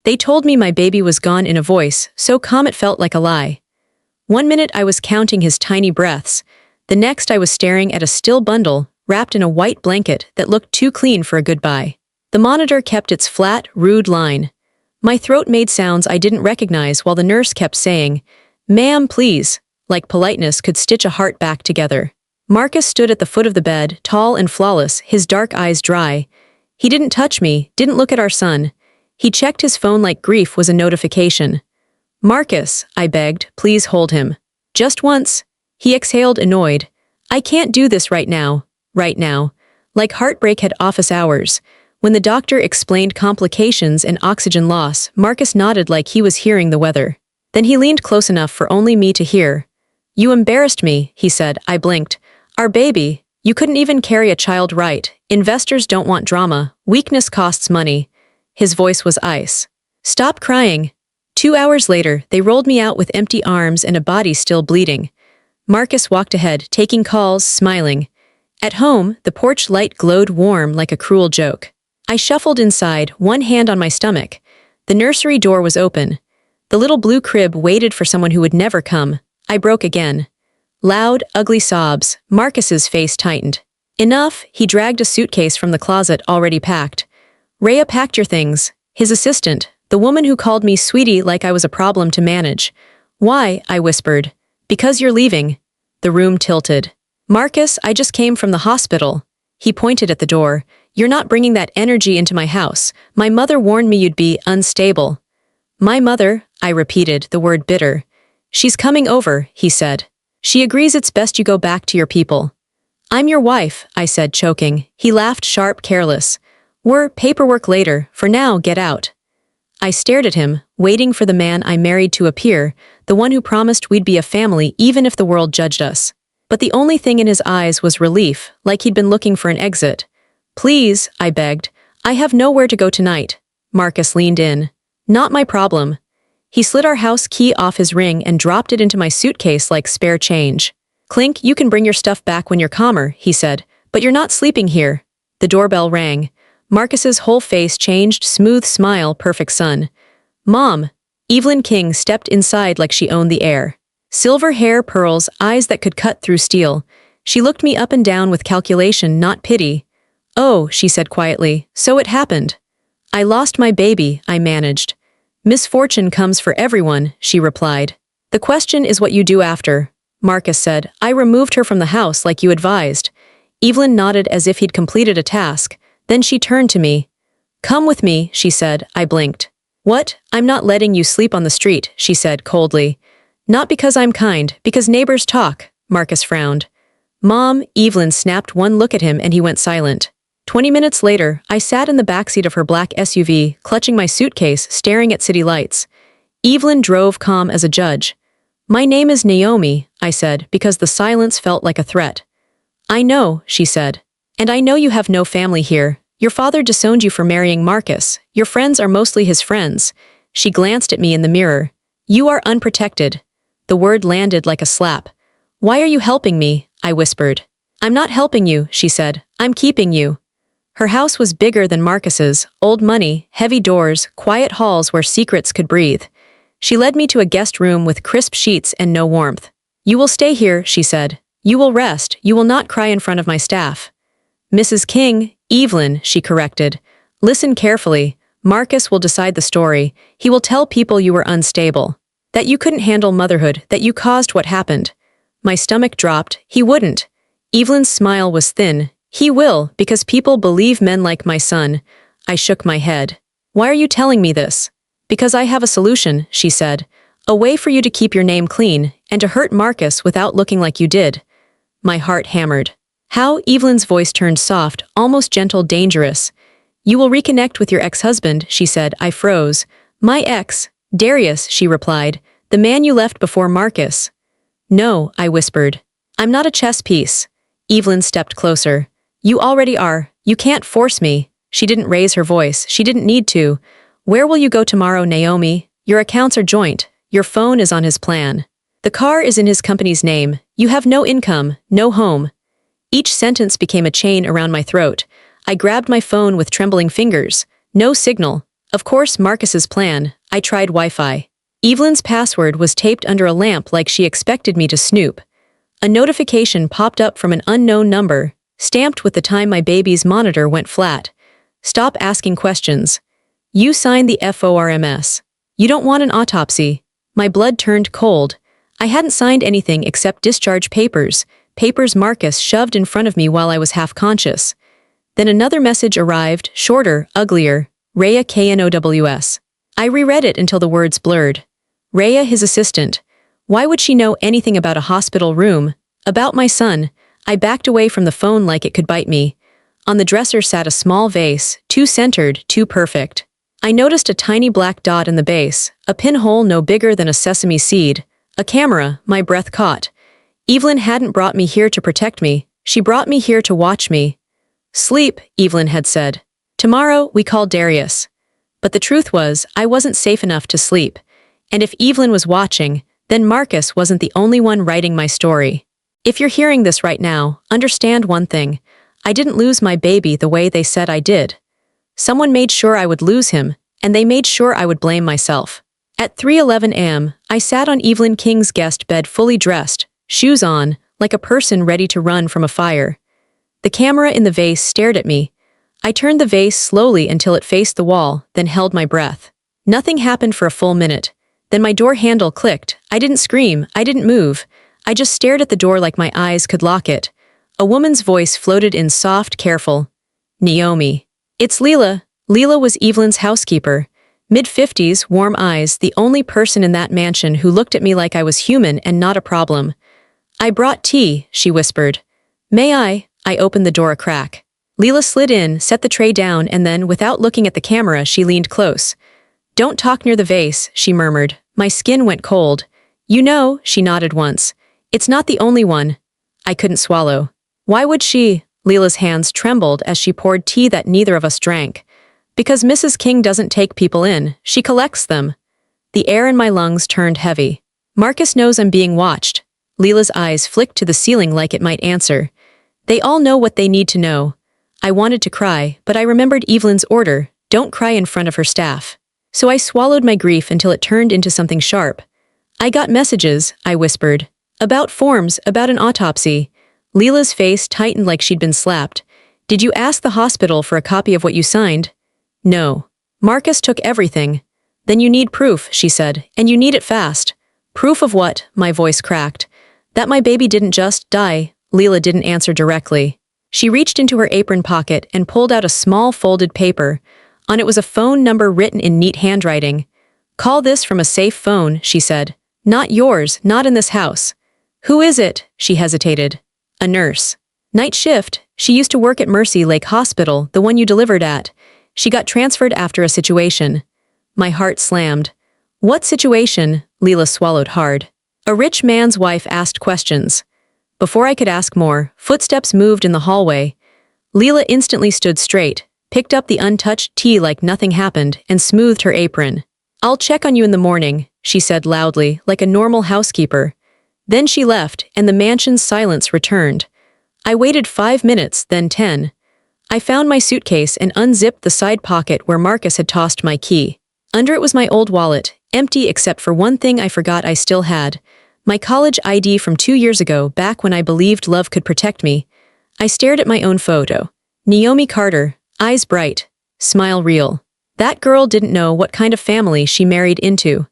They told me my baby was gone in a voice so calm it felt like a lie. 1 minute I was counting his tiny breaths. The next I was staring at a still bundle, wrapped in a white blanket that looked too clean for a goodbye. The monitor kept its flat, rude line. My throat made sounds I didn't recognize while the nurse kept saying, "Ma'am, please," like politeness could stitch a heart back together. Marcus stood at the foot of the bed, tall and flawless, his dark eyes dry. He didn't touch me, didn't look at our son. He checked his phone like grief was a notification. "Marcus," I begged, "please hold him. Just once." He exhaled, annoyed. "I can't do this right now. Right now." Like heartbreak had office hours. When the doctor explained complications and oxygen loss, Marcus nodded like he was hearing the weather. Then he leaned close enough for only me to hear. "You embarrassed me," he said. I blinked. "Our baby. You couldn't even carry a child right. Investors don't want drama. Weakness costs money." His voice was ice. "Stop crying." 2 hours later, they rolled me out with empty arms and a body still bleeding. Marcus walked ahead, taking calls, smiling. At home, the porch light glowed warm like a cruel joke. I shuffled inside, one hand on my stomach. The nursery door was open. The little blue crib waited for someone who would never come. I broke again. Loud, ugly sobs. Marcus's face tightened. "Enough," he dragged a suitcase from the closet already packed. "Rhea packed your things." His assistant, the woman who called me sweetie like I was a problem to manage. "Why?" I whispered. "Because you're leaving." The room tilted. "Marcus, I just came from the hospital." He pointed at the door. "You're not bringing that energy into my house. My mother warned me you'd be unstable." "My mother," I repeated, the word bitter. "She's coming over," he said. "She agrees it's best you go back to your people." "I'm your wife," I said, choking. He laughed, sharp, careless. "We're paperwork later. For now, get out." I stared at him, waiting for the man I married to appear, the one who promised we'd be a family even if the world judged us. But the only thing in his eyes was relief, like he'd been looking for an exit. "Please," I begged. "I have nowhere to go tonight." Marcus leaned in. "Not my problem." He slid our house key off his ring and dropped it into my suitcase like spare change. "Clink, you can bring your stuff back when you're calmer," he said. "But you're not sleeping here." The doorbell rang. Marcus's whole face changed, smooth smile, perfect sun. "Mom." Evelyn King stepped inside like she owned the air. Silver hair, pearls, eyes that could cut through steel. She looked me up and down with calculation, not pity. "Oh," she said quietly, "so it happened." "I lost my baby," I managed. "Misfortune comes for everyone," she replied. "The question is what you do after." Marcus said, "I removed her from the house like you advised." Evelyn nodded as if he'd completed a task. Then she turned to me. "Come with me," she said. I blinked. "What? I'm not letting you sleep on the street," she said coldly. "Not because I'm kind, because neighbors talk," Marcus frowned. "Mom," Evelyn snapped one look at him and he went silent. 20 minutes later, I sat in the backseat of her black SUV, clutching my suitcase, staring at city lights. Evelyn drove calm as a judge. "My name is Naomi," I said, because the silence felt like a threat. "I know," she said. "And I know you have no family here. Your father disowned you for marrying Marcus. Your friends are mostly his friends." She glanced at me in the mirror. "You are unprotected." The word landed like a slap. "Why are you helping me?" I whispered. "I'm not helping you," she said. "I'm keeping you." Her house was bigger than Marcus's, old money, heavy doors, quiet halls where secrets could breathe. She led me to a guest room with crisp sheets and no warmth. "You will stay here," she said. "You will rest. You will not cry in front of my staff." "Mrs. King," Evelyn, she corrected. "Listen carefully. Marcus will decide the story. He will tell people you were unstable. That you couldn't handle motherhood, that you caused what happened." My stomach dropped. "He wouldn't." Evelyn's smile was thin. "He will, because people believe men like my son." I shook my head. "Why are you telling me this?" "Because I have a solution," she said. "A way for you to keep your name clean, and to hurt Marcus without looking like you did." My heart hammered. "How?" Evelyn's voice turned soft, almost gentle, dangerous. "You will reconnect with your ex-husband," she said. I froze. "My ex?" "Darius," she replied. "The man you left before Marcus." "No," I whispered. "I'm not a chess piece." Evelyn stepped closer. "You already are. You can't force me." She didn't raise her voice. She didn't need to. "Where will you go tomorrow, Naomi? Your accounts are joint. Your phone is on his plan. The car is in his company's name. You have no income, no home." Each sentence became a chain around my throat. I grabbed my phone with trembling fingers. No signal. Of course, Marcus's plan. I tried Wi-Fi. Evelyn's password was taped under a lamp like she expected me to snoop. A notification popped up from an unknown number, stamped with the time my baby's monitor went flat. Stop asking questions. You signed the FORMS. You don't want an autopsy. My blood turned cold. I hadn't signed anything except discharge papers, papers Marcus shoved in front of me while I was half-conscious. Then another message arrived, shorter, uglier. Rhea KNOWS. I reread it until the words blurred. Rhea, his assistant. Why would she know anything about a hospital room? About my son? I backed away from the phone like it could bite me. On the dresser sat a small vase, too centered, too perfect. I noticed a tiny black dot in the base, a pinhole no bigger than a sesame seed. A camera, my breath caught. Evelyn hadn't brought me here to protect me. She brought me here to watch me. Sleep, Evelyn had said. Tomorrow, we call Darius. But the truth was, I wasn't safe enough to sleep. And if Evelyn was watching, then Marcus wasn't the only one writing my story. If you're hearing this right now, understand one thing. I didn't lose my baby the way they said I did. Someone made sure I would lose him, and they made sure I would blame myself. At 3:11 a.m., I sat on Evelyn King's guest bed fully dressed, shoes on, like a person ready to run from a fire. The camera in the vase stared at me. I turned the vase slowly until it faced the wall, then held my breath. Nothing happened for a full minute. Then my door handle clicked. I didn't scream, I didn't move. I just stared at the door like my eyes could lock it. A woman's voice floated in soft, careful. Naomi. It's Leela. Leela was Evelyn's housekeeper. Mid-50s, warm eyes, the only person in that mansion who looked at me like I was human and not a problem. I brought tea, she whispered. May I? I opened the door a crack. Leela slid in, set the tray down, and then, without looking at the camera, she leaned close. Don't talk near the vase, she murmured. My skin went cold. You know, she nodded once. It's not the only one. I couldn't swallow. Why would she? Leela's hands trembled as she poured tea that neither of us drank. Because Mrs. King doesn't take people in, she collects them. The air in my lungs turned heavy. Marcus knows I'm being watched. Leela's eyes flicked to the ceiling like it might answer. They all know what they need to know. I wanted to cry, but I remembered Evelyn's order, don't cry in front of her staff. So I swallowed my grief until it turned into something sharp. I got messages, I whispered. About forms, about an autopsy. Leela's face tightened like she'd been slapped. Did you ask the hospital for a copy of what you signed? No. Marcus took everything. Then you need proof, she said, and you need it fast. Proof of what? My voice cracked. That my baby didn't just die. Leela didn't answer directly. She reached into her apron pocket and pulled out a small folded paper. On it was a phone number written in neat handwriting. Call this from a safe phone, she said. Not yours, not in this house. Who is it? She hesitated. A nurse. Night shift. She used to work at Mercy Lake Hospital, the one you delivered at. She got transferred after a situation. My heart slammed. What situation? Leela swallowed hard. A rich man's wife asked questions. Before I could ask more, footsteps moved in the hallway. Leela instantly stood straight, picked up the untouched tea like nothing happened, and smoothed her apron. I'll check on you in the morning, she said loudly, like a normal housekeeper. Then she left, and the mansion's silence returned. I waited 5 minutes, then 10. I found my suitcase and unzipped the side pocket where Marcus had tossed my key. Under it was my old wallet, empty except for one thing I forgot I still had. My college ID from 2 years ago, back when I believed love could protect me. I stared at my own photo. Naomi Carter, eyes bright, smile real. That girl didn't know what kind of family she married into.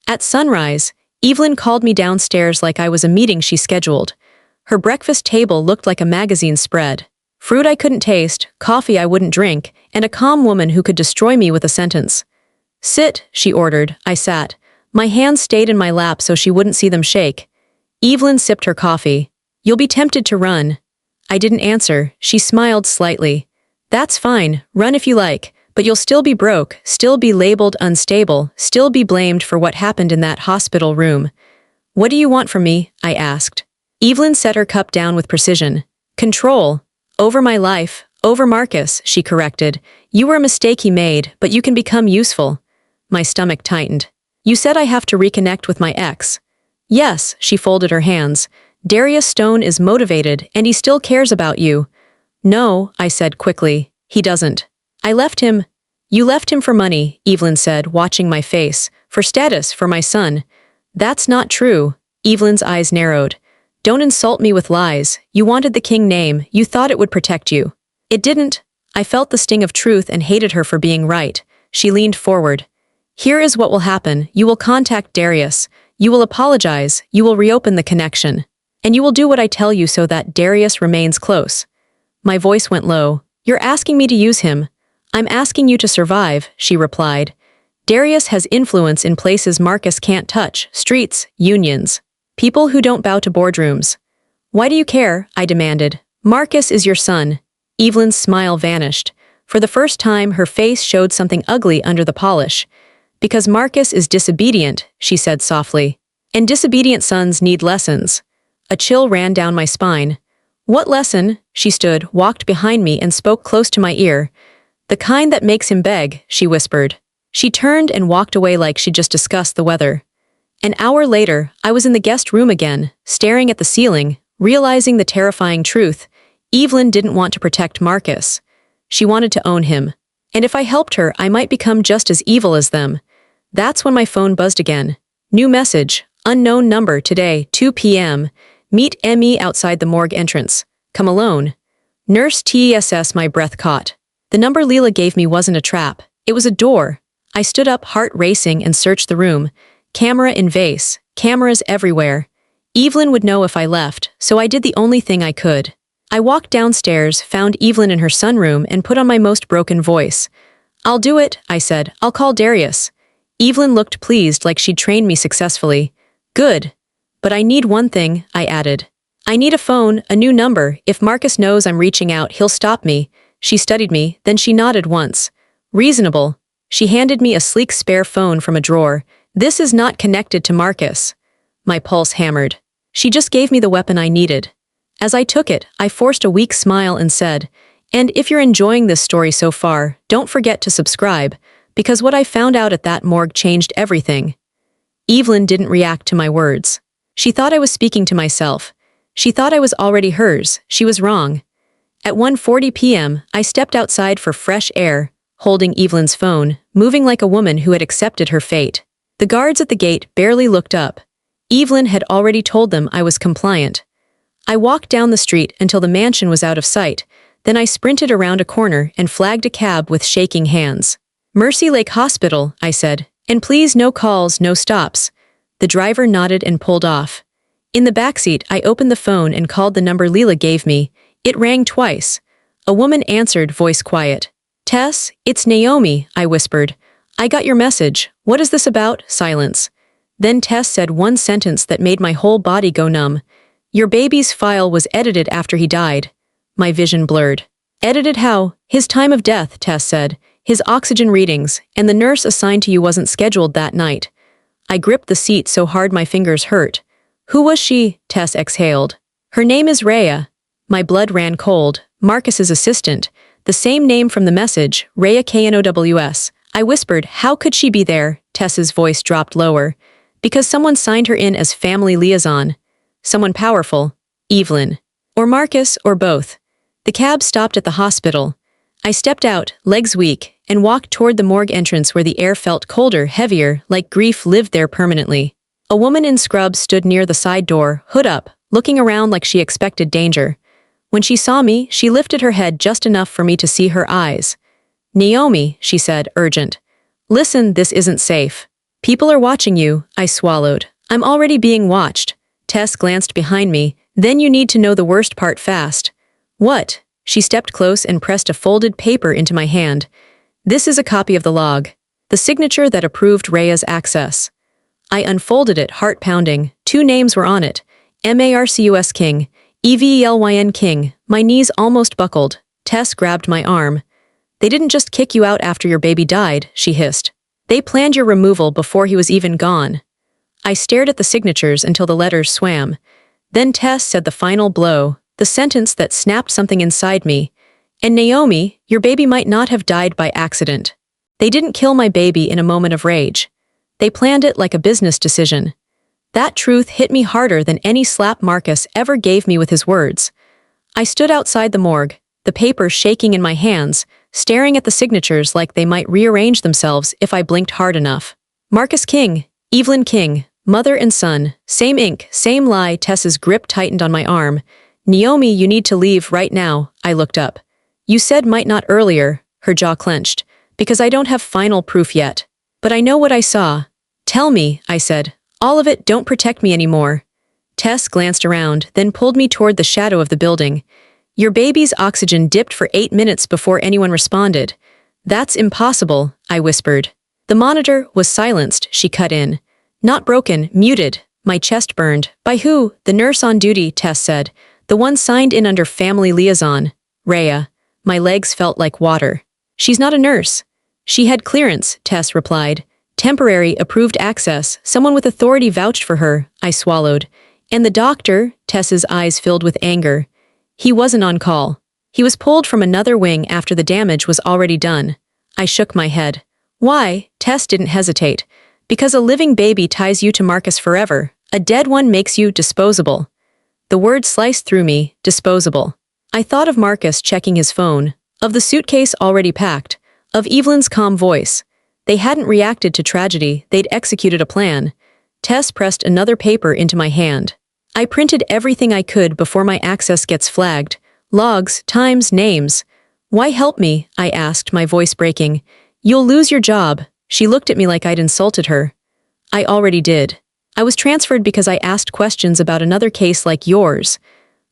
At sunrise, Evelyn called me downstairs like I was a meeting she scheduled. Her breakfast table looked like a magazine spread. Fruit I couldn't taste, coffee I wouldn't drink, and a calm woman who could destroy me with a sentence. Sit, she ordered. I sat. My hands stayed in my lap so she wouldn't see them shake. Evelyn sipped her coffee. You'll be tempted to run. I didn't answer. She smiled slightly. That's fine, run if you like, but you'll still be broke, still be labeled unstable, still be blamed for what happened in that hospital room. What do you want from me? I asked. Evelyn set her cup down with precision. Control. Over my life, over Marcus, she corrected. You were a mistake he made, but you can become useful. My stomach tightened. You said I have to reconnect with my ex. Yes, she folded her hands. Darius Stone is motivated, and he still cares about you. No, I said quickly. He doesn't. I left him. You left him for money, Evelyn said, watching my face. For status, for my son. That's not true. Evelyn's eyes narrowed. Don't insult me with lies. You wanted the king name. You thought it would protect you. It didn't. I felt the sting of truth and hated her for being right. She leaned forward. Here is what will happen. You will contact Darius. You will apologize. You will reopen the connection. And you will do what I tell you so that Darius remains close. My voice went low. You're asking me to use him. I'm asking you to survive, she replied. Darius has influence in places Marcus can't touch, streets, unions. People who don't bow to boardrooms. Why do you care? I demanded. Marcus is your son. Evelyn's smile vanished. For the first time, her face showed something ugly under the polish. Because Marcus is disobedient, she said softly. And disobedient sons need lessons. A chill ran down my spine. What lesson? She stood, walked behind me and spoke close to my ear. The kind that makes him beg, she whispered. She turned and walked away like she'd just discussed the weather. An hour later, I was in the guest room again, staring at the ceiling, realizing the terrifying truth. Evelyn didn't want to protect Marcus. She wanted to own him. And if I helped her, I might become just as evil as them. That's when my phone buzzed again. New message. Unknown number today, 2 p.m. Meet M.E. outside the morgue entrance. Come alone. Nurse TSS, my breath caught. The number Leela gave me wasn't a trap. It was a door. I stood up, heart racing, and searched the room. Camera in vase. Cameras everywhere. Evelyn would know if I left, so I did the only thing I could. I walked downstairs, found Evelyn in her sunroom, and put on my most broken voice. I'll do it, I said. I'll call Darius. Evelyn looked pleased, like she'd trained me successfully. Good. But I need one thing, I added. I need a phone, a new number. If Marcus knows I'm reaching out, he'll stop me. She studied me, then she nodded once. Reasonable. She handed me a sleek spare phone from a drawer. This is not connected to Marcus. My pulse hammered. She just gave me the weapon I needed. As I took it, I forced a weak smile and said, and if you're enjoying this story so far, don't forget to subscribe, because what I found out at that morgue changed everything. Evelyn didn't react to my words. She thought I was speaking to myself. She thought I was already hers. She was wrong. At 1:40 p.m., I stepped outside for fresh air, holding Evelyn's phone, moving like a woman who had accepted her fate. The guards at the gate barely looked up. Evelyn had already told them I was compliant. I walked down the street until the mansion was out of sight, then I sprinted around a corner and flagged a cab with shaking hands. Mercy Lake Hospital, I said, and please no calls, no stops. The driver nodded and pulled off. In the backseat, I opened the phone and called the number Leela gave me. It rang twice. A woman answered, voice quiet. Tess, it's Naomi, I whispered. I got your message. What is this about? Silence. Then Tess said one sentence that made my whole body go numb. Your baby's file was edited after he died. My vision blurred. Edited how? His time of death, Tess said. His oxygen readings, and the nurse assigned to you wasn't scheduled that night. I gripped the seat so hard my fingers hurt. Who was she? Tess exhaled. Her name is Rhea. My blood ran cold. Marcus's assistant. The same name from the message, Rhea Knows. I whispered, how could she be there? Tess's voice dropped lower. Because someone signed her in as family liaison. Someone powerful. Evelyn. Or Marcus, or both. The cab stopped at the hospital. I stepped out, legs weak, and walked toward the morgue entrance where the air felt colder, heavier, like grief lived there permanently. A woman in scrubs stood near the side door, hood up, looking around like she expected danger. When she saw me, she lifted her head just enough for me to see her eyes. Naomi, she said, urgent. Listen, this isn't safe. People are watching you, I swallowed. I'm already being watched. Tess glanced behind me. Then you need to know the worst part fast. What? She stepped close and pressed a folded paper into my hand. This is a copy of the log. The signature that approved Rhea's access. I unfolded it, heart pounding. 2 names were on it. Marcus King. Evelyn King. My knees almost buckled. Tess grabbed my arm. They didn't just kick you out after your baby died, she hissed. They planned your removal before he was even gone. I stared at the signatures until the letters swam. Then Tess said the final blow, the sentence that snapped something inside me. And Naomi, your baby might not have died by accident. They didn't kill my baby in a moment of rage. They planned it like a business decision. That truth hit me harder than any slap Marcus ever gave me with his words. I stood outside the morgue, the paper shaking in my hands, staring at the signatures like they might rearrange themselves if I blinked hard enough. Marcus King, Evelyn King, mother and son, same ink, same lie. Tess's grip tightened on my arm. Naomi, you need to leave right now. I looked up. You said might not earlier, her jaw clenched, because I don't have final proof yet. But I know what I saw. Tell me, I said. All of it. Don't protect me anymore. Tess glanced around, then pulled me toward the shadow of the building. Your baby's oxygen dipped for 8 minutes before anyone responded. That's impossible, I whispered. The monitor was silenced, she cut in. Not broken, muted. My chest burned. By who? The nurse on duty, Tess said. The one signed in under family liaison. Rhea. My legs felt like water. She's not a nurse. She had clearance, Tess replied. Temporary, approved access. Someone with authority vouched for her, I swallowed. And the doctor? Tess's eyes filled with anger. He wasn't on call. He was pulled from another wing after the damage was already done. I shook my head. Why? Tess didn't hesitate. Because a living baby ties you to Marcus forever. A dead one makes you disposable. The word sliced through me, disposable. I thought of Marcus checking his phone, of the suitcase already packed, of Evelyn's calm voice. They hadn't reacted to tragedy, they'd executed a plan. Tess pressed another paper into my hand. I printed everything I could before my access gets flagged. Logs, times, names. Why help me? I asked, my voice breaking. You'll lose your job. She looked at me like I'd insulted her. I already did. I was transferred because I asked questions about another case like yours.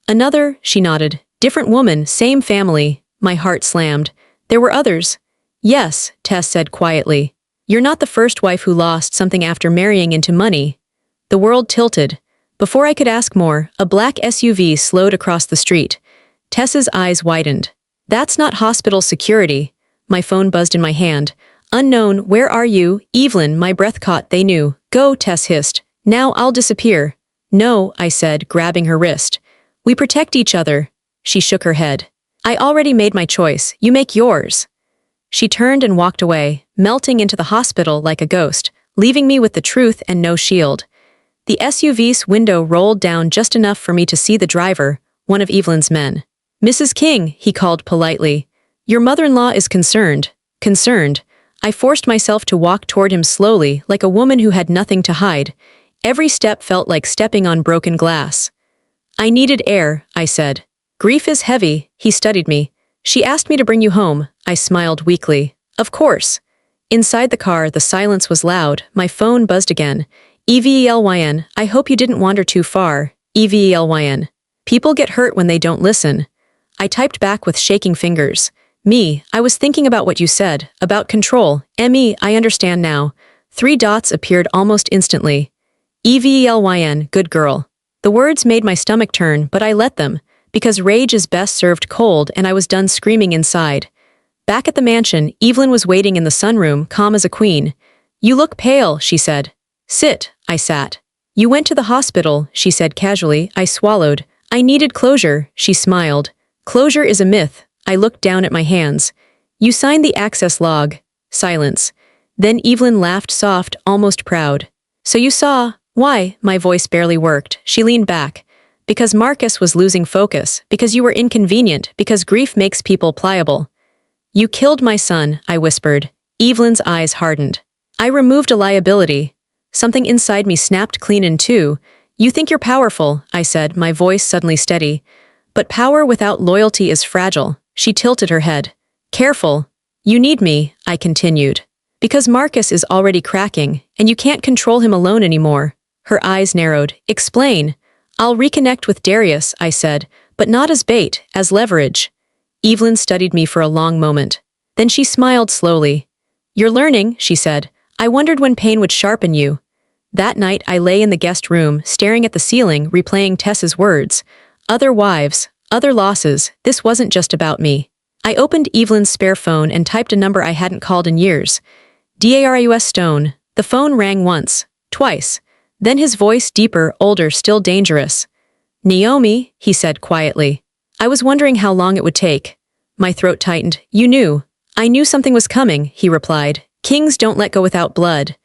Another, she nodded. Different woman, same family. My heart slammed. There were others. Yes, Tess said quietly. You're not the first wife who lost something after marrying into money. The world tilted. Before I could ask more, a black SUV slowed across the street. Tess's eyes widened. That's not hospital security. My phone buzzed in my hand. Unknown, where are you? Evelyn, my breath caught, they knew. Go, Tess hissed. Now I'll disappear. No, I said, grabbing her wrist. We protect each other. She shook her head. I already made my choice. You make yours. She turned and walked away, melting into the hospital like a ghost, leaving me with the truth and no shield. The SUV's window rolled down just enough for me to see the driver, one of Evelyn's men. Mrs. King, he called politely. Your mother-in-law is concerned. Concerned. I forced myself to walk toward him slowly, like a woman who had nothing to hide. Every step felt like stepping on broken glass. I needed air, I said. Grief is heavy, he studied me. She asked me to bring you home. I smiled weakly. Of course. Inside the car, the silence was loud. My phone buzzed again. Evelyn, I hope you didn't wander too far. Evelyn. People get hurt when they don't listen. I typed back with shaking fingers. Me, I was thinking about what you said, about control. Me, I understand now. 3 dots appeared almost instantly. Evelyn, good girl. The words made my stomach turn, but I let them, because rage is best served cold and I was done screaming inside. Back at the mansion, Evelyn was waiting in the sunroom, calm as a queen. You look pale, she said. Sit, I sat. You went to the hospital, she said casually. I swallowed. I needed closure, she smiled. Closure is a myth. I looked down at my hands. You signed the access log. Silence. Then Evelyn laughed soft, almost proud. So you saw. Why? My voice barely worked. She leaned back. Because Marcus was losing focus, because you were inconvenient, because grief makes people pliable. You killed my son, I whispered. Evelyn's eyes hardened. I removed a liability. Something inside me snapped clean in two. You think you're powerful, I said, my voice suddenly steady. But power without loyalty is fragile. She tilted her head. Careful. You need me, I continued. Because Marcus is already cracking, and you can't control him alone anymore. Her eyes narrowed. Explain. I'll reconnect with Darius, I said, but not as bait, as leverage. Evelyn studied me for a long moment. Then she smiled slowly. You're learning, she said. I wondered when pain would sharpen you. That night I lay in the guest room, staring at the ceiling, replaying Tess's words. Other wives, other losses, this wasn't just about me. I opened Evelyn's spare phone and typed a number I hadn't called in years. Darius Stone. The phone rang once, twice. Then his voice deeper, older, still dangerous. Naomi, he said quietly. I was wondering how long it would take. My throat tightened. You knew. I knew something was coming, he replied. Kings don't let go without blood.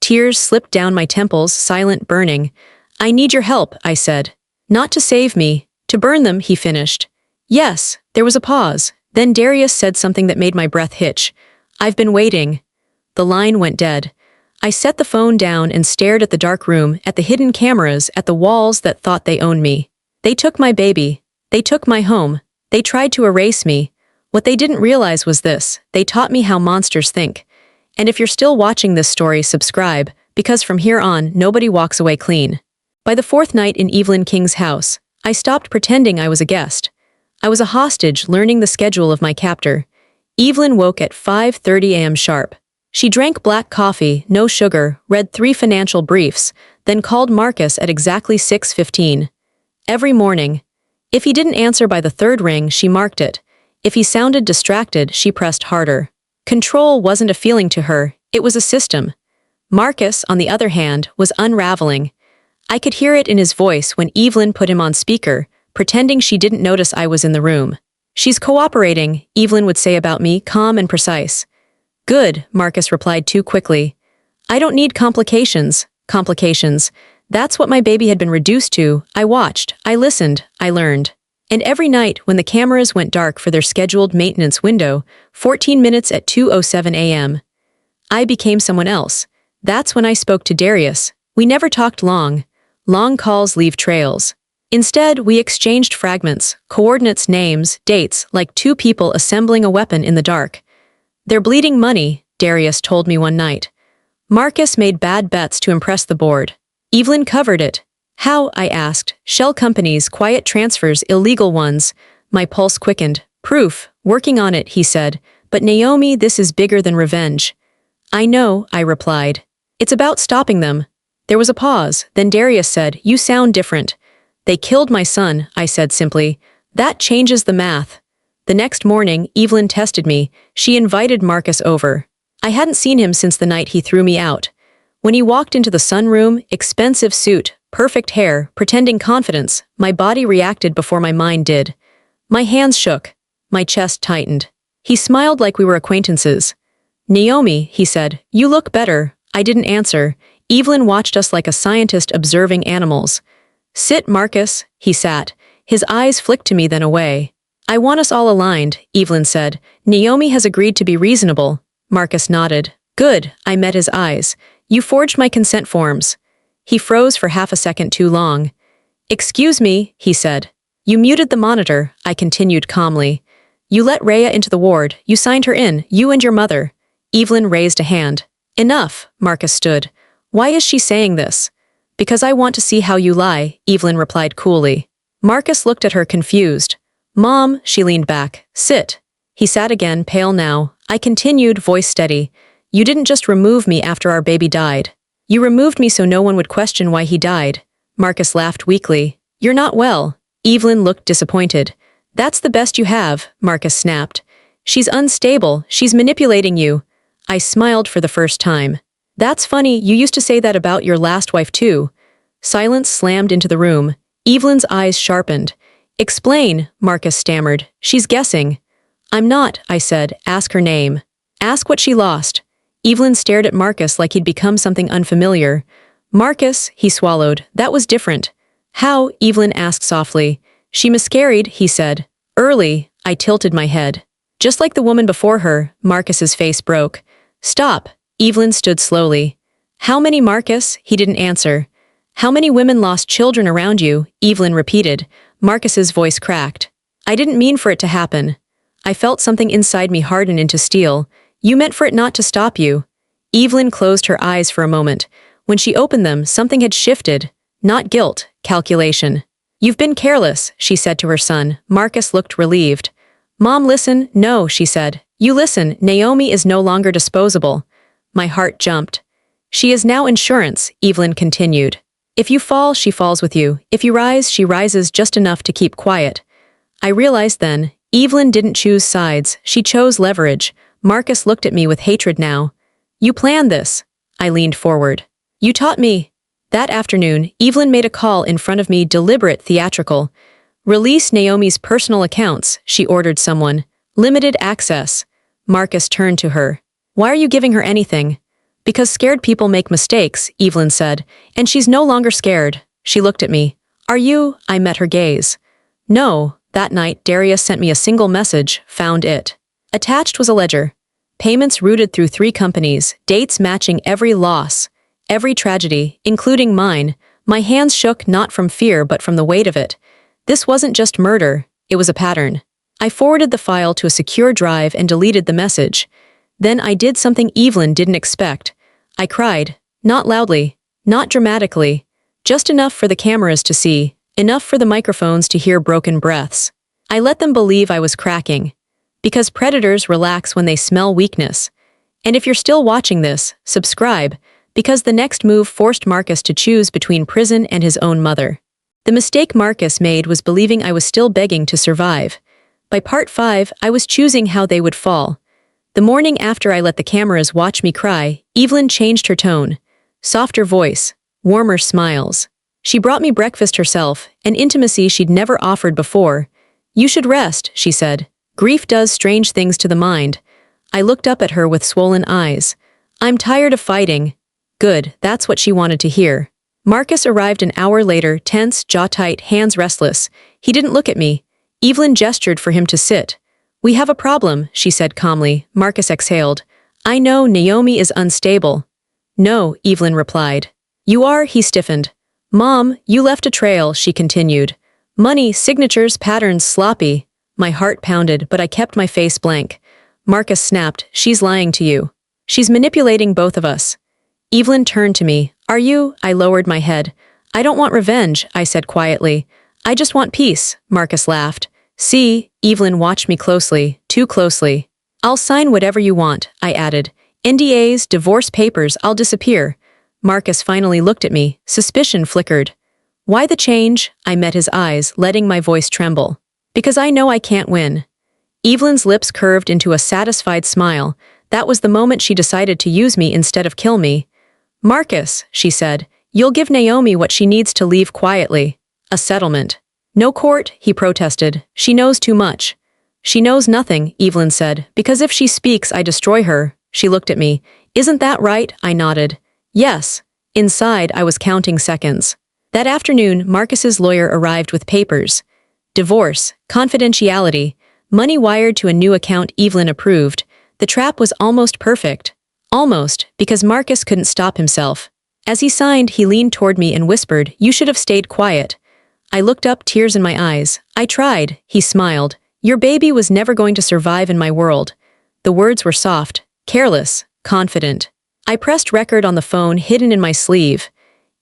Tears slipped down my temples, silent, burning. I need your help, I said. Not to save me, to burn them, he finished. Yes, there was a pause. Then Darius said something that made my breath hitch. "I've been waiting." The line went dead. I set the phone down and stared at the dark room, at the hidden cameras, at the walls that thought they owned me. They took my baby. They took my home. They tried to erase me. What they didn't realize was this: they taught me how monsters think. And if you're still watching this story, subscribe, because from here on, nobody walks away clean. By the fourth night in Evelyn King's house, I stopped pretending I was a guest. I was a hostage learning the schedule of my captor. Evelyn woke at 5:30 a.m. sharp. She drank black coffee, no sugar, read 3 financial briefs, then called Marcus at exactly 6:15. Every morning. If he didn't answer by the 3rd ring, she marked it. If he sounded distracted, she pressed harder. Control wasn't a feeling to her, it was a system. Marcus, on the other hand, was unraveling. I could hear it in his voice when Evelyn put him on speaker, pretending she didn't notice I was in the room. "She's cooperating," Evelyn would say about me, calm and precise. "Good," Marcus replied too quickly. "I don't need complications." Complications. That's what my baby had been reduced to. I watched, I listened, I learned. And every night, when the cameras went dark for their scheduled maintenance window, 14 minutes at 2:07 a.m., I became someone else. That's when I spoke to Darius. We never talked long. Long calls leave trails. Instead, we exchanged fragments, coordinates, names, dates, like 2 people assembling a weapon in the dark. "They're bleeding money," Darius told me one night. Marcus made bad bets to impress the board. Evelyn covered it. "How?" I asked. "Shell companies, quiet transfers, illegal ones." My pulse quickened. "Proof. Working on it," he said. "But Naomi, this is bigger than revenge." "I know," I replied. "It's about stopping them." There was a pause. Then Darius said, "You sound different." "They killed my son," I said simply. "That changes the math." The next morning, Evelyn tested me. She invited Marcus over. I hadn't seen him since the night he threw me out. When he walked into the sunroom, expensive suit, perfect hair, pretending confidence, my body reacted before my mind did. My hands shook. My chest tightened. He smiled like we were acquaintances. "Naomi," he said, "you look better." I didn't answer. Evelyn watched us like a scientist observing animals. "Sit, Marcus." He sat. His eyes flicked to me then away. "I want us all aligned," Evelyn said. "Naomi has agreed to be reasonable." Marcus nodded. "Good." I met his eyes. "You forged my consent forms." He froze for half a second too long. "Excuse me," he said. "You muted the monitor," I continued calmly. "You let Rhea into the ward. You signed her in, you and your mother." Evelyn raised a hand. "Enough," Marcus stood. "Why is she saying this?" "Because I want to see how you lie," Evelyn replied coolly. Marcus looked at her confused. "Mom," she leaned back. "Sit." He sat again, pale now. I continued, voice steady. "You didn't just remove me after our baby died. You removed me so no one would question why he died." Marcus laughed weakly. "You're not well." Evelyn looked disappointed. "That's the best you have," Marcus snapped. "She's unstable. She's manipulating you." I smiled for the first time. "That's funny, you used to say that about your last wife too." Silence slammed into the room. Evelyn's eyes sharpened. "Explain," Marcus stammered. "She's guessing." "I'm not," I said. "Ask her name. Ask what she lost." Evelyn stared at Marcus like he'd become something unfamiliar. "Marcus," he swallowed. "That was different." "How?" Evelyn asked softly. "She miscarried," he said. "Early." I tilted my head. "Just like the woman before her." Marcus's face broke. "Stop." Evelyn stood slowly. "How many, Marcus?" He didn't answer. "How many women lost children around you?" Evelyn repeated. Marcus's voice cracked. "I didn't mean for it to happen." I felt something inside me harden into steel. "You meant for it not to stop you." Evelyn closed her eyes for a moment. When she opened them, something had shifted. Not guilt, calculation. "You've been careless," she said to her son. Marcus looked relieved. "Mom, listen." "No," she said. "You listen. Naomi is no longer disposable." My heart jumped. "She is now insurance," Evelyn continued. "If you fall, she falls with you. If you rise, she rises just enough to keep quiet." I realized then, Evelyn didn't choose sides. She chose leverage. Marcus looked at me with hatred now. "You planned this." I leaned forward. "You taught me." That afternoon, Evelyn made a call in front of me, deliberate, theatrical. "Release Naomi's personal accounts," she ordered someone. "Limited access." Marcus turned to her. "Why are you giving her anything?" "Because scared people make mistakes," Evelyn said. "And she's no longer scared." She looked at me. "Are you?" I met her gaze. "No, That night, Darius sent me a single message, found it. Attached was a ledger. Payments routed through 3 companies, dates matching every loss, every tragedy, including mine. My hands shook not from fear but from the weight of it. This wasn't just murder, it was a pattern. I forwarded the file to a secure drive and deleted the message. Then I did something Evelyn didn't expect. I cried, not loudly, not dramatically, just enough for the cameras to see, enough for the microphones to hear broken breaths. I let them believe I was cracking. Because predators relax when they smell weakness. And if you're still watching this, subscribe, because the next move forced Marcus to choose between prison and his own mother. The mistake Marcus made was believing I was still begging to survive. By part 5, I was choosing how they would fall. The morning after I let the cameras watch me cry, Evelyn changed her tone. Softer voice, warmer smiles. She brought me breakfast herself, an intimacy she'd never offered before. You should rest, she said. Grief does strange things to the mind. I looked up at her with swollen eyes. I'm tired of fighting. Good, that's what she wanted to hear. Marcus arrived an hour later, tense, jaw tight, hands restless. He didn't look at me. Evelyn gestured for him to sit. We have a problem, she said calmly. Marcus exhaled. I know Naomi is unstable. No, Evelyn replied. You are, he stiffened. Mom, you left a trail, she continued. Money, signatures, patterns, sloppy. My heart pounded, but I kept my face blank. Marcus snapped, she's lying to you. She's manipulating both of us. Evelyn turned to me. Are you? I lowered my head. I don't want revenge, I said quietly. I just want peace, Marcus laughed. See, Evelyn watched me closely, too closely. I'll sign whatever you want, I added. NDAs, divorce papers, I'll disappear. Marcus finally looked at me. Suspicion flickered. Why the change? I met his eyes, letting my voice tremble. Because I know I can't win. Evelyn's lips curved into a satisfied smile. That was the moment she decided to use me instead of kill me. Marcus, she said, you'll give Naomi what she needs to leave quietly. A settlement. No court, he protested. She knows too much. She knows nothing, Evelyn said, because if she speaks, I destroy her. She looked at me. Isn't that right? I nodded. Yes. Inside, I was counting seconds. That afternoon, Marcus's lawyer arrived with papers. Divorce, confidentiality, money wired to a new account Evelyn approved. The trap was almost perfect. Almost, because Marcus couldn't stop himself. As he signed, he leaned toward me and whispered, You should have stayed quiet. I looked up, tears in my eyes. I tried, he smiled. Your baby was never going to survive in my world. The words were soft, careless, confident. I pressed record on the phone hidden in my sleeve.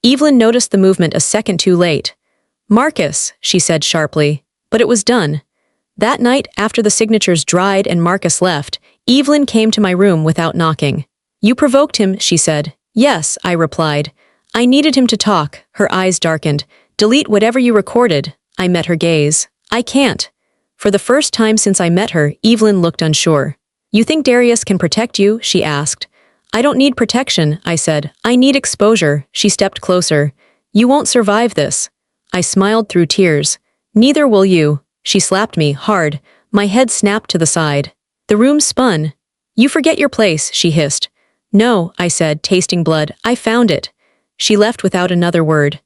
Evelyn noticed the movement a second too late. Marcus, she said sharply. But it was done. That night, after the signatures dried and Marcus left, Evelyn came to my room without knocking. You provoked him, she said. Yes, I replied. I needed him to talk. Her eyes darkened. Delete whatever you recorded. I met her gaze. I can't. For the first time since I met her, Evelyn looked unsure. You think Darius can protect you? She asked. I don't need protection, I said. I need exposure. She stepped closer. You won't survive this. I smiled through tears. Neither will you. She slapped me, hard. My head snapped to the side. The room spun. You forget your place, she hissed. No, I said, tasting blood. I found it. She left without another word.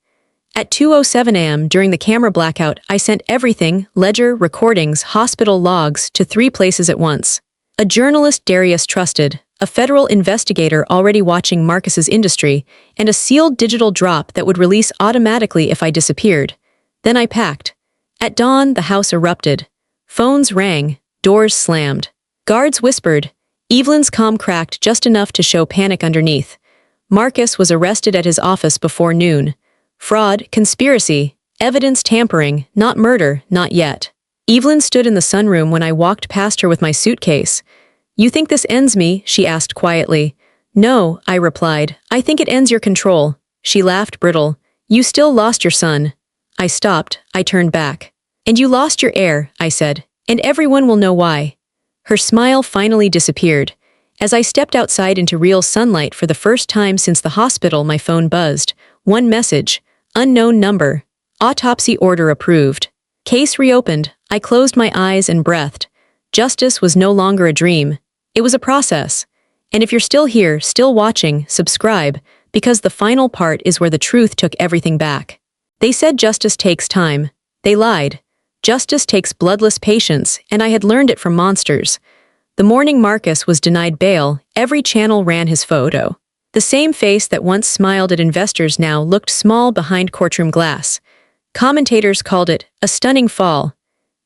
At 2:07 a.m. during the camera blackout, I sent everything, ledger, recordings, hospital logs, to 3 places at once. A journalist Darius trusted, a federal investigator already watching Marcus's industry, and a sealed digital drop that would release automatically if I disappeared. Then I packed. At dawn, the house erupted. Phones rang, doors slammed. Guards whispered. Evelyn's comm cracked just enough to show panic underneath. Marcus was arrested at his office before noon. Fraud, conspiracy, evidence tampering, not murder, not yet. Evelyn stood in the sunroom when I walked past her with my suitcase. You think this ends me? She asked quietly. No, I replied. I think it ends your control. She laughed brittle. You still lost your son. I stopped. I turned back. And you lost your heir, I said. And everyone will know why. Her smile finally disappeared. As I stepped outside into real sunlight for the first time since the hospital, my phone buzzed. One message. Unknown number. Autopsy order approved. Case reopened. I closed my eyes and breathed. Justice was no longer a dream. It was a process. And if you're still here, still watching, subscribe, because the final part is where the truth took everything back. They said justice takes time. They lied. Justice takes bloodless patience, and I had learned it from monsters. The morning Marcus was denied bail, every channel ran his photo. The same face that once smiled at investors now looked small behind courtroom glass. Commentators called it a stunning fall.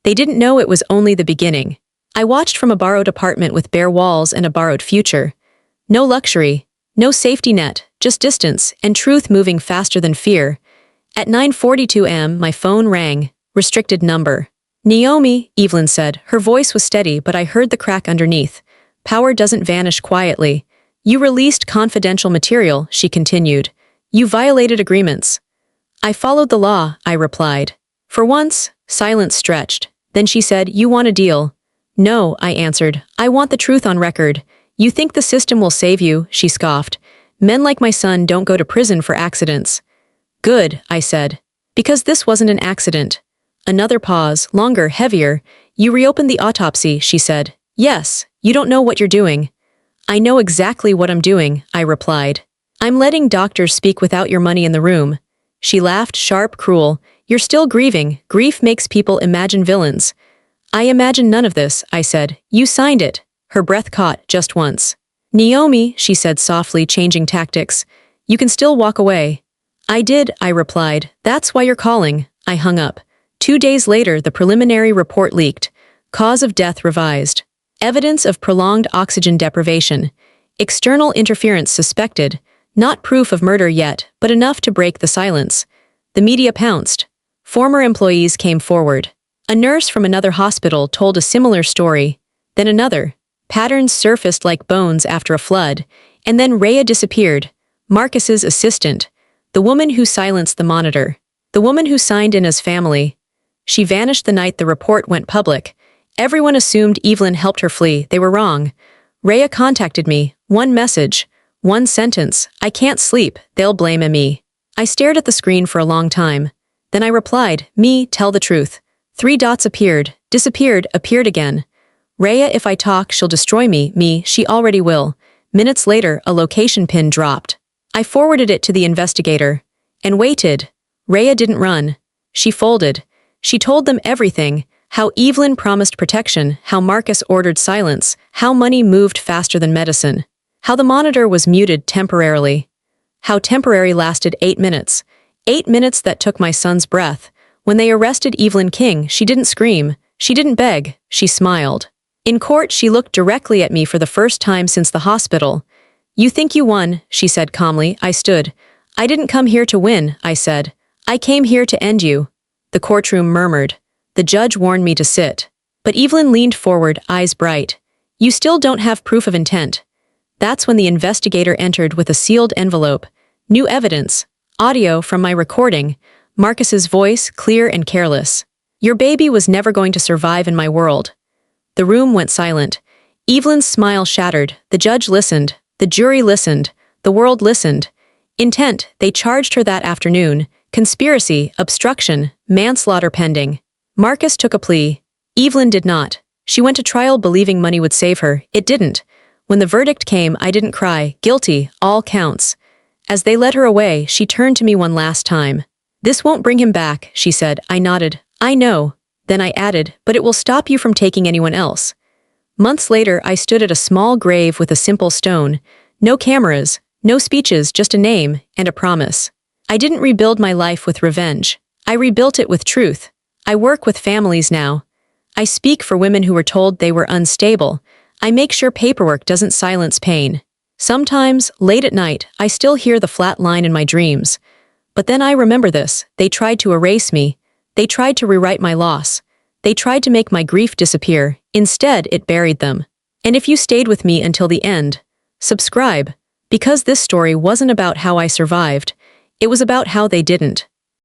They didn't know it was only the beginning. I watched from a borrowed apartment with bare walls and a borrowed future. No luxury, no safety net, just distance and truth moving faster than fear. At 9:42 am, my phone rang. Restricted number. Naomi, Evelyn said. Her voice was steady, but I heard the crack underneath. Power doesn't vanish quietly. You released confidential material, she continued. You violated agreements. I followed the law, I replied. For once, silence stretched. Then she said, you want a deal? No, I answered. I want the truth on record. You think the system will save you, she scoffed. Men like my son don't go to prison for accidents. Good, I said. Because this wasn't an accident. Another pause, longer, heavier. You reopened the autopsy, she said. Yes, you don't know what you're doing. I know exactly what I'm doing, I replied. I'm letting doctors speak without your money in the room. She laughed, sharp, cruel. You're still grieving. Grief makes people imagine villains. I imagine none of this, I said. You signed it. Her breath caught, just once. Naomi, she said softly, changing tactics. You can still walk away. I did, I replied. That's why you're calling. I hung up. 2 days later, the preliminary report leaked. Cause of death revised. Evidence of prolonged oxygen deprivation. External interference suspected. Not proof of murder yet, but enough to break the silence. The media pounced. Former employees came forward. A nurse from another hospital told a similar story. Then another. Patterns surfaced like bones after a flood. And then Rhea disappeared. Marcus's assistant. The woman who silenced the monitor. The woman who signed in as family. She vanished the night the report went public. Everyone assumed Evelyn helped her flee. They were wrong. Rhea contacted me. One message. One sentence. I can't sleep. They'll blame me. I stared at the screen for a long time. Then I replied, me, tell the truth. 3 dots appeared, disappeared, appeared again. Rhea, if I talk, she'll destroy me, she already will. Minutes later, a location pin dropped. I forwarded it to the investigator. And waited. Rhea didn't run. She folded. She told them everything, how Evelyn promised protection, how Marcus ordered silence, how money moved faster than medicine, how the monitor was muted temporarily, how temporary lasted 8 minutes, 8 minutes that took my son's breath. When they arrested Evelyn King, she didn't scream, she didn't beg, she smiled. In court, she looked directly at me for the first time since the hospital. You think you won, she said calmly. I stood. I didn't come here to win, I said. I came here to end you. The courtroom murmured. The judge warned me to sit. But Evelyn leaned forward, eyes bright. You still don't have proof of intent. That's when the investigator entered with a sealed envelope. New evidence. Audio from my recording. Marcus's voice, clear and careless. Your baby was never going to survive in my world. The room went silent. Evelyn's smile shattered. The judge listened. The jury listened. The world listened. Intent, they charged her that afternoon. Conspiracy, obstruction, manslaughter pending. Marcus took a plea. Evelyn did not. She went to trial believing money would save her. It didn't. When the verdict came, I didn't cry. Guilty, all counts. As they led her away, she turned to me one last time. This won't bring him back, she said. I nodded. I know. Then I added, but it will stop you from taking anyone else. Months later, I stood at a small grave with a simple stone. No cameras, no speeches, just a name and a promise. I didn't rebuild my life with revenge. I rebuilt it with truth. I work with families now. I speak for women who were told they were unstable. I make sure paperwork doesn't silence pain. Sometimes, late at night, I still hear the flat line in my dreams. But then I remember this. They tried to erase me. They tried to rewrite my loss. They tried to make my grief disappear. Instead, it buried them. And if you stayed with me until the end, subscribe. Because this story wasn't about how I survived. It was about how they didn't.